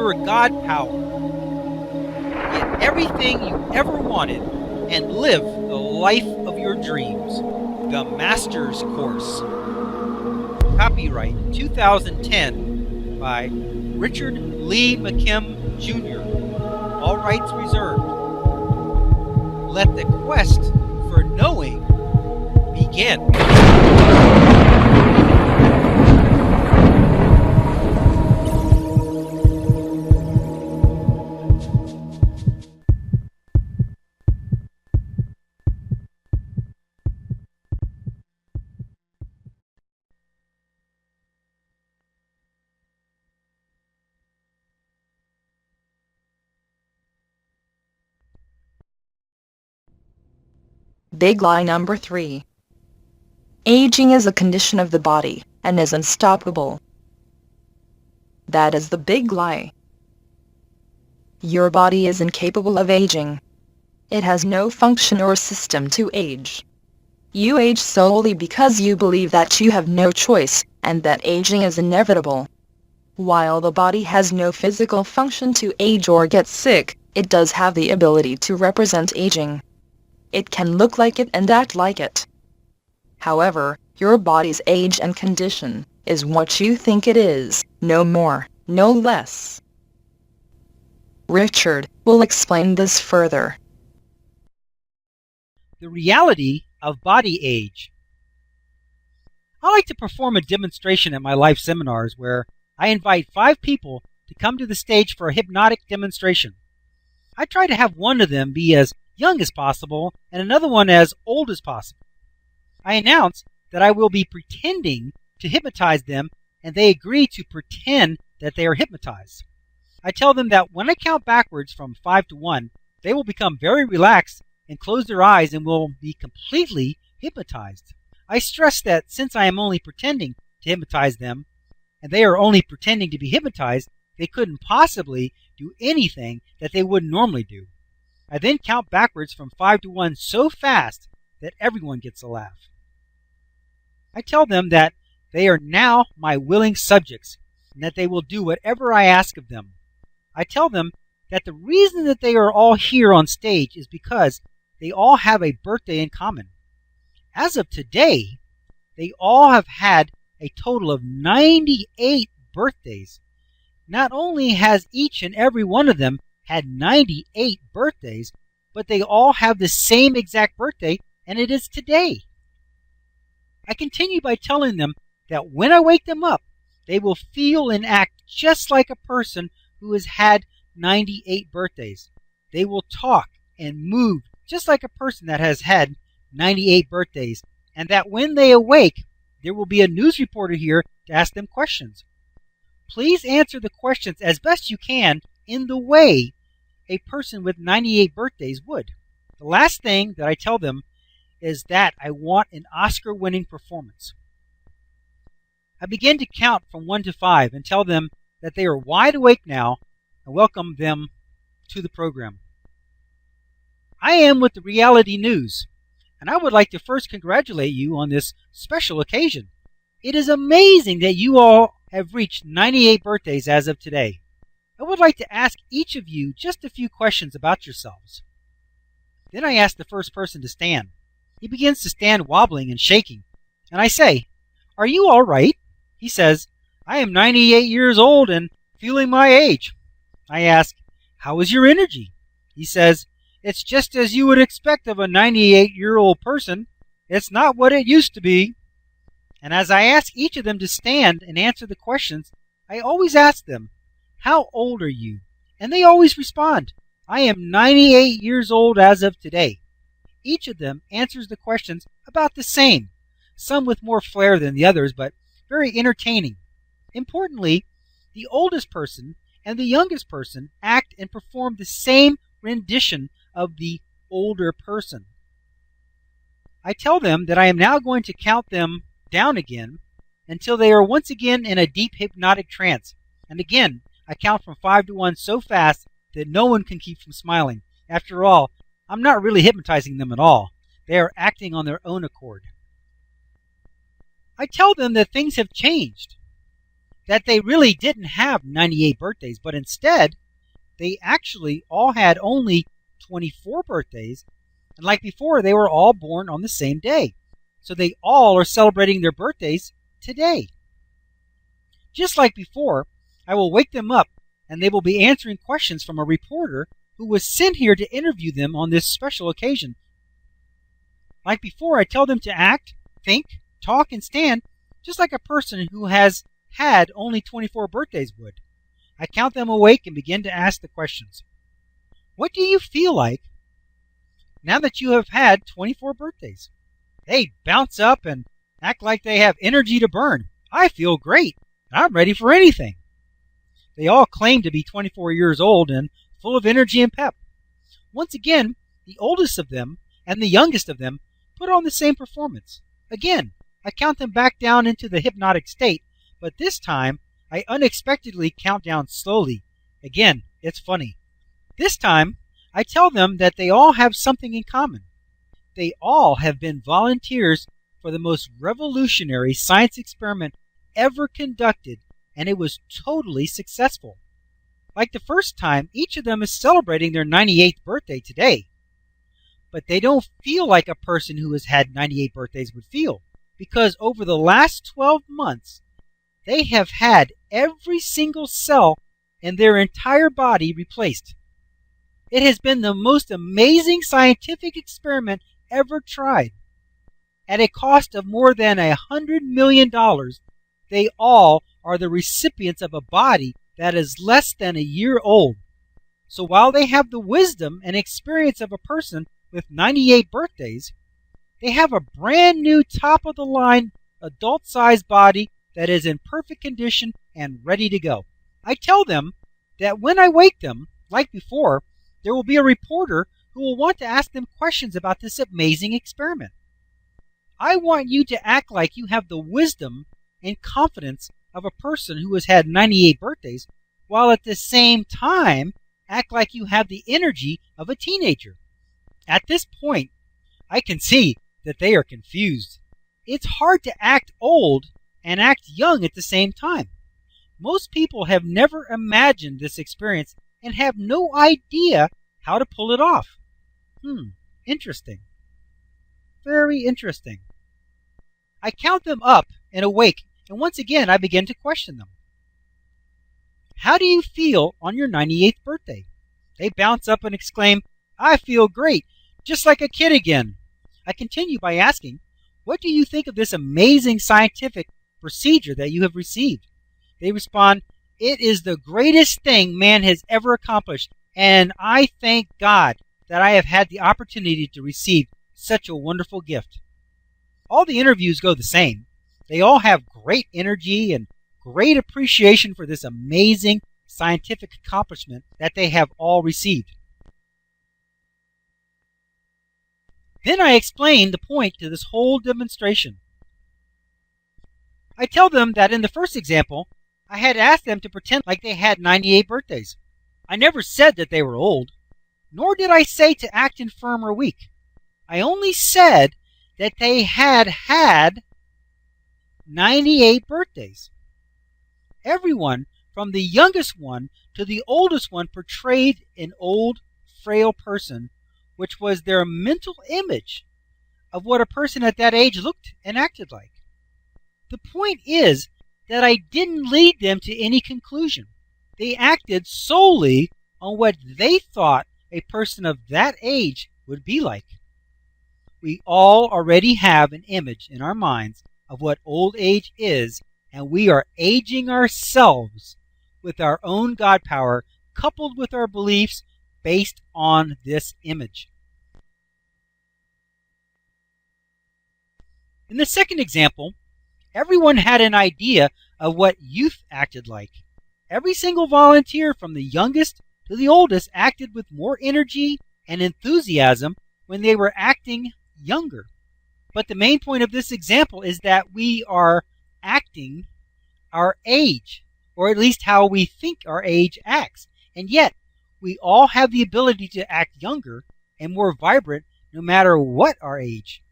your God power. Get everything you ever wanted and live the life of your dreams. The Master's Course. Copyright 2010 by Richard Lee McKim Jr. All rights reserved. Let the quest for knowing begin. Big lie number 3. Aging is a condition of the body and is unstoppable. That is the big lie. Your body is incapable of aging. It has no function or system to age. You age solely because you believe that you have no choice and that aging is inevitable. While the body has no physical function to age or get sick, it does have the ability to represent aging. It can look like it and act like it. However, your body's age and condition is what you think it is, no more, no less. Richard will explain this further. The reality of body age. I like to perform a demonstration at my live seminars where I invite 5 people to come to the stage for a hypnotic demonstration. I try to have one of them be as young as possible and another one as old as possible. I announce that I will be pretending to hypnotize them, and they agree to pretend that they are hypnotized. I tell them that when I count backwards from 5 to 1, they will become very relaxed and close their eyes and will be completely hypnotized. I stress that since I am only pretending to hypnotize them, and they are only pretending to be hypnotized, they couldn't possibly do anything that they wouldn't normally do. I then count backwards from 5 to 1 so fast that everyone gets a laugh. I tell them that they are now my willing subjects and that they will do whatever I ask of them. I tell them that the reason that they are all here on stage is because they all have a birthday in common. As of today, they all have had a total of 98 birthdays. Not only has each and every one of them had 98 birthdays, but they all have the same exact birthday, and it is today. I continue by telling them that when I wake them up, they will feel and act just like a person who has had 98 birthdays. They will talk and move just like a person that has had 98 birthdays, and that when they awake, there will be a news reporter here to ask them questions. Please answer the questions as best you can in the way a person with 98 birthdays would. The last thing that I tell them is that I want an Oscar-winning performance. I begin to count from 1 to 5 and tell them that they are wide awake now and welcome them to the program. I am with the reality news, and I would like to first congratulate you on this special occasion. It is amazing that you all have reached 98 birthdays as of today. I would like to ask each of you just a few questions about yourselves. Then I ask the first person to stand. He begins to stand wobbling and shaking, and I say, "Are you all right?" He says, "I am 98 years old and feeling my age." I ask, "How is your energy?" He says, "It's just as you would expect of a 98-year-old person. It's not what it used to be." And as I ask each of them to stand and answer the questions, I always ask them, "How old are you?" And they always respond, "I am 98 years old as of today." Each of them answers the questions about the same, some with more flair than the others, but very entertaining. Importantly, the oldest person and the youngest person act and perform the same rendition of the older person. I tell them that I am now going to count them down again until they are once again in a deep hypnotic trance. And again, I count from 5 to 1 so fast that no one can keep from smiling. After all, I'm not really hypnotizing them at all. They are acting on their own accord. I tell them that things have changed. that they really didn't have 98 birthdays, but instead, they actually all had only 24 birthdays. And like before, they were all born on the same day. So they all are celebrating their birthdays today. Just like before, I will wake them up and they will be answering questions from a reporter who was sent here to interview them on this special occasion. Like before, I tell them to act, think, talk, and stand just like a person who has had only 24 birthdays would. I count them awake and begin to ask the questions. What do you feel like now that you have had 24 birthdays? They bounce up and act like they have energy to burn. I feel great. I'm ready for anything. They all claim to be 24 years old and full of energy and pep. Once again, the oldest of them and the youngest of them put on the same performance. Again, I count them back down into the hypnotic state, but this time I unexpectedly count down slowly. Again, it's funny. This time, I tell them that they all have something in common. They all have been volunteers for the most revolutionary science experiment ever conducted, and it was totally successful. Like the first time, each of them is celebrating their 98th birthday today. But they don't feel like a person who has had 98 birthdays would feel, because over the last 12 months, they have had every single cell in their entire body replaced. It has been the most amazing scientific experiment ever tried. At a cost of more than $100 million, they all are the recipients of a body that is less than a year old. So while they have the wisdom and experience of a person with 98 birthdays, they have a brand new top-of-the-line adult-sized body that is in perfect condition and ready to go. I tell them that when I wake them, like before, there will be a reporter who will want to ask them questions about this amazing experiment. I want you to act like you have the wisdom and confidence of a person who has had 98 birthdays, while at the same time act like you have the energy of a teenager. At this point, I can see that they are confused. It's hard to act old and act young at the same time. Most people have never imagined this experience and have no idea how to pull it off. Interesting. Very interesting. I count them up and awake, and once again I begin to question them. How do you feel on your 98th birthday? They bounce up and exclaim, I feel great, just like a kid again. I continue by asking, what do you think of this amazing scientific procedure that you have received? They respond, it is the greatest thing man has ever accomplished, and I thank God that I have had the opportunity to receive such a wonderful gift. All the interviews go the same. They all have great energy and great appreciation for this amazing scientific accomplishment that they have all received. Then I explain the point to this whole demonstration. I tell them that in the first example, I had asked them to pretend like they had 98 birthdays. I never said that they were old, nor did I say to act infirm or weak. I only said that they had had 98 birthdays. Everyone, from the youngest one to the oldest one, portrayed an old, frail person, which was their mental image of what a person at that age looked and acted like. The point is that I didn't lead them to any conclusion. They acted solely on what they thought a person of that age would be like. We all already have an image in our minds of what old age is, and we are aging ourselves with our own God power, coupled with our beliefs based on this image. In the second example, everyone had an idea of what youth acted like. Every single volunteer, from the youngest to the oldest, acted with more energy and enthusiasm when they were acting younger. But the main point of this example is that we are acting our age, or at least how we think our age acts. And yet, we all have the ability to act younger and more vibrant no matter what our age.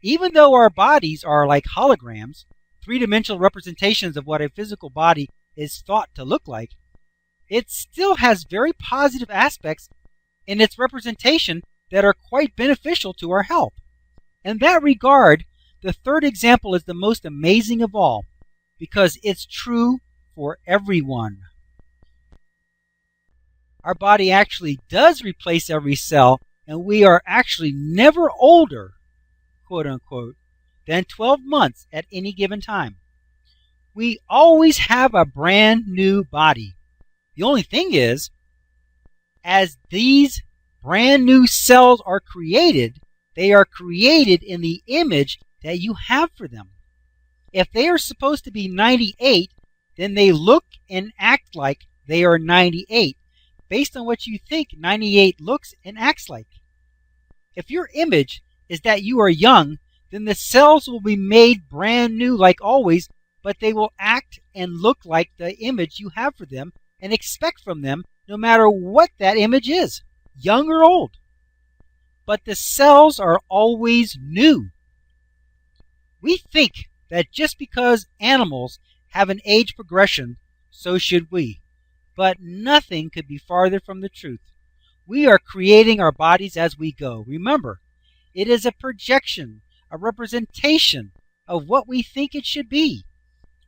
Even though our bodies are like holograms, three-dimensional representations of what a physical body is thought to look like, it still has very positive aspects in its representation that are quite beneficial to our health. In that regard, the third example is the most amazing of all, because it's true for everyone. Our body actually does replace every cell, and we are actually never older, quote unquote, than 12 months at any given time. We always have a brand new body. The only thing is, as these brand new cells are created, they are created in the image that you have for them. If they are supposed to be 98, then they look and act like they are 98, based on what you think 98 looks and acts like. If your image is that you are young, then the cells will be made brand new like always, but they will act and look like the image you have for them and expect from them, no matter what that image is, young or old. But the cells are always new. We think that just because animals have an age progression, so should we. But nothing could be farther from the truth. We are creating our bodies as we go. Remember, it is a projection, a representation of what we think it should be.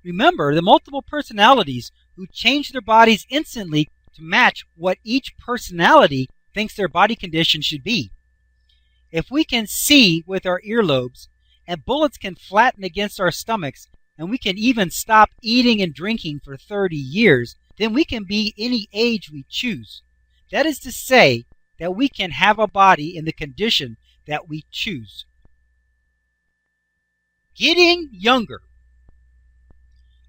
Remember, the multiple personalities who change their bodies instantly to match what each personality thinks their body condition should be. If we can see with our earlobes, and bullets can flatten against our stomachs, and we can even stop eating and drinking for 30 years, then we can be any age we choose. That is to say, that we can have a body in the condition that we choose. Getting younger.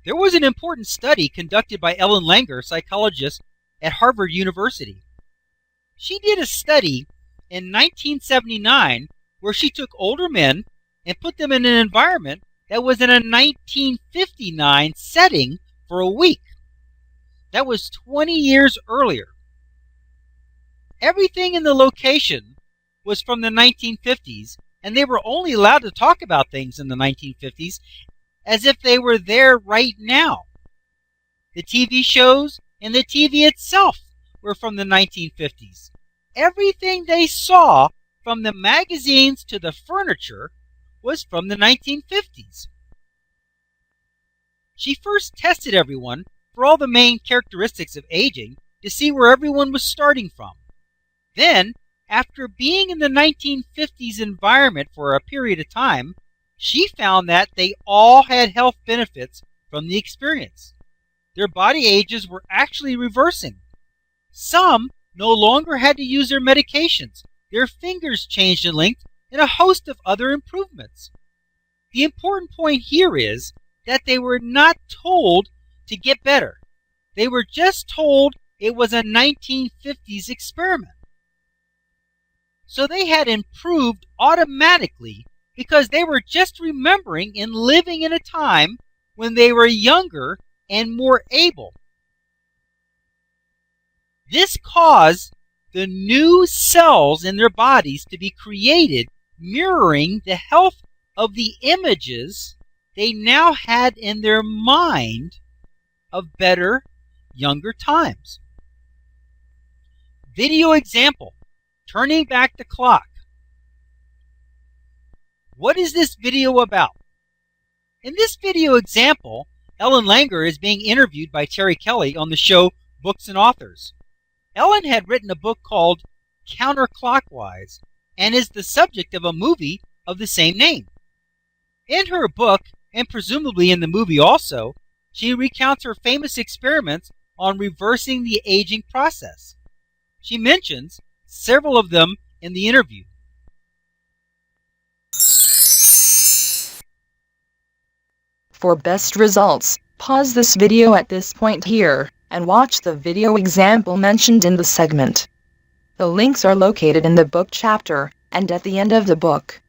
There was an important study conducted by Ellen Langer, psychologist at Harvard University. She did a study in 1979 where she took older men and put them in an environment that was in a 1959 setting for a week. That was 20 years earlier. Everything in the location was from the 1950s, and they were only allowed to talk about things in the 1950s as if they were there right now. The TV shows and the TV itself were from the 1950s. Everything they saw, from the magazines to the furniture, was from the 1950s. She first tested everyone for all the main characteristics of aging to see where everyone was starting from. Then, after being in the 1950s environment for a period of time, she found that they all had health benefits from the experience. Their body ages were actually reversing. Some no longer had to use their medications. Their fingers changed in length, and a host of other improvements. The important point here is that they were not told to get better. They were just told it was a 1950s experiment. So they had improved automatically because they were just remembering and living in a time when they were younger and more able. This caused the new cells in their bodies to be created, mirroring the health of the images they now had in their mind of better, younger times. Video example, turning back the clock. What is this video about? In this video example, Ellen Langer is being interviewed by Terry Kelly on the show Books and Authors. Ellen had written a book called Counterclockwise and is the subject of a movie of the same name. In her book, and presumably in the movie also, she recounts her famous experiments on reversing the aging process. She mentions several of them in the interview. For best results, pause this video at this point here, and watch the video example mentioned in the segment. The links are located in the book chapter, and at the end of the book.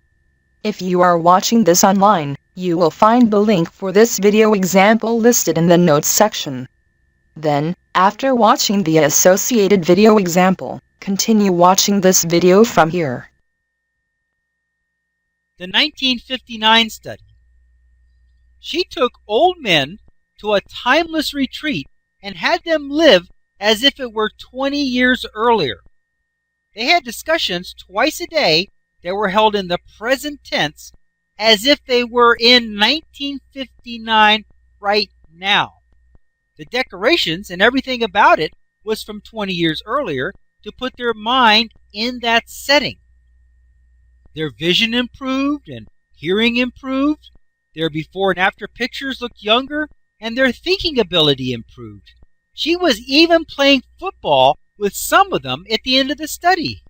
If you are watching this online, you will find the link for this video example listed in the notes section. Then, after watching the associated video example, continue watching this video from here. The 1959 study. She took old men to a timeless retreat and had them live as if it were 20 years earlier. They had discussions twice a day that were held in the present tense as if they were in 1959 right now. The decorations and everything about it was from 20 years earlier to put their mind in that setting. Their vision improved and hearing improved. Their before and after pictures looked younger, and their thinking ability improved. She was even playing football with some of them at the end of the study.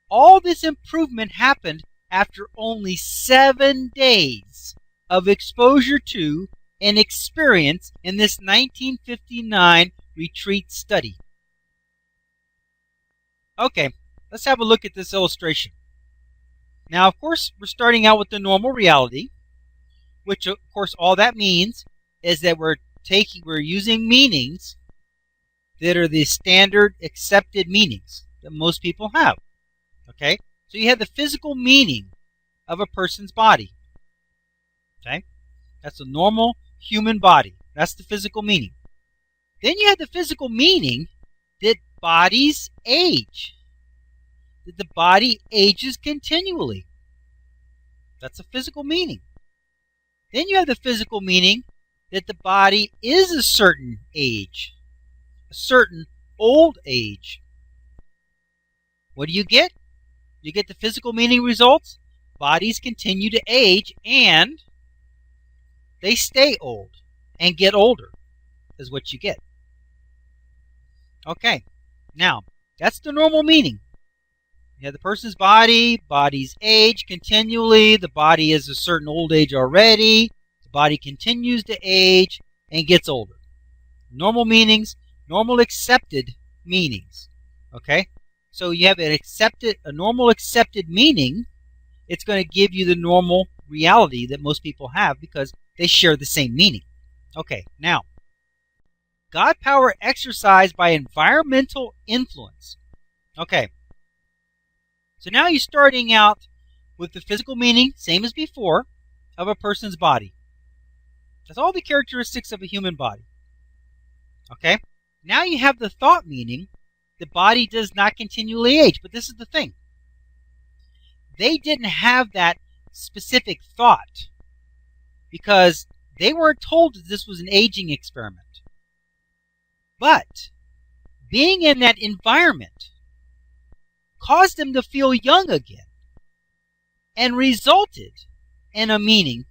All this improvement happened after only 7 days of exposure to and experience in this 1959 retreat study. Okay, let's have a look at this illustration. Now, of course, we're starting out with the normal reality, which, of course, all that means is that we're using meanings that are the standard accepted meanings that most people have. Okay? So you have the physical meaning of a person's body. Okay? That's a normal human body. That's the physical meaning. Then you have the physical meaning that bodies age. That the body ages continually. That's a physical meaning. Then you have the physical meaning that the body is a certain age. A certain old age. What do you get? You get the physical meaning results. Bodies continue to age and they stay old and get older is what you get. Okay, now that's the normal meaning. You have the person's body, bodies age continually, the body is a certain old age already, the body continues to age and gets older. Normal meanings, normal accepted meanings. Okay? So you have a normal accepted meaning, it's going to give you the normal reality that most people have because they share the same meaning. Okay, now, God power exercised by environmental influence. Okay, so now you're starting out with the physical meaning, same as before, of a person's body. That's all the characteristics of a human body. Okay, now you have the thought meaning. The body does not continually age, but this is the thing. They didn't have that specific thought because they weren't told that this was an aging experiment. But being in that environment caused them to feel young again and resulted in a meaning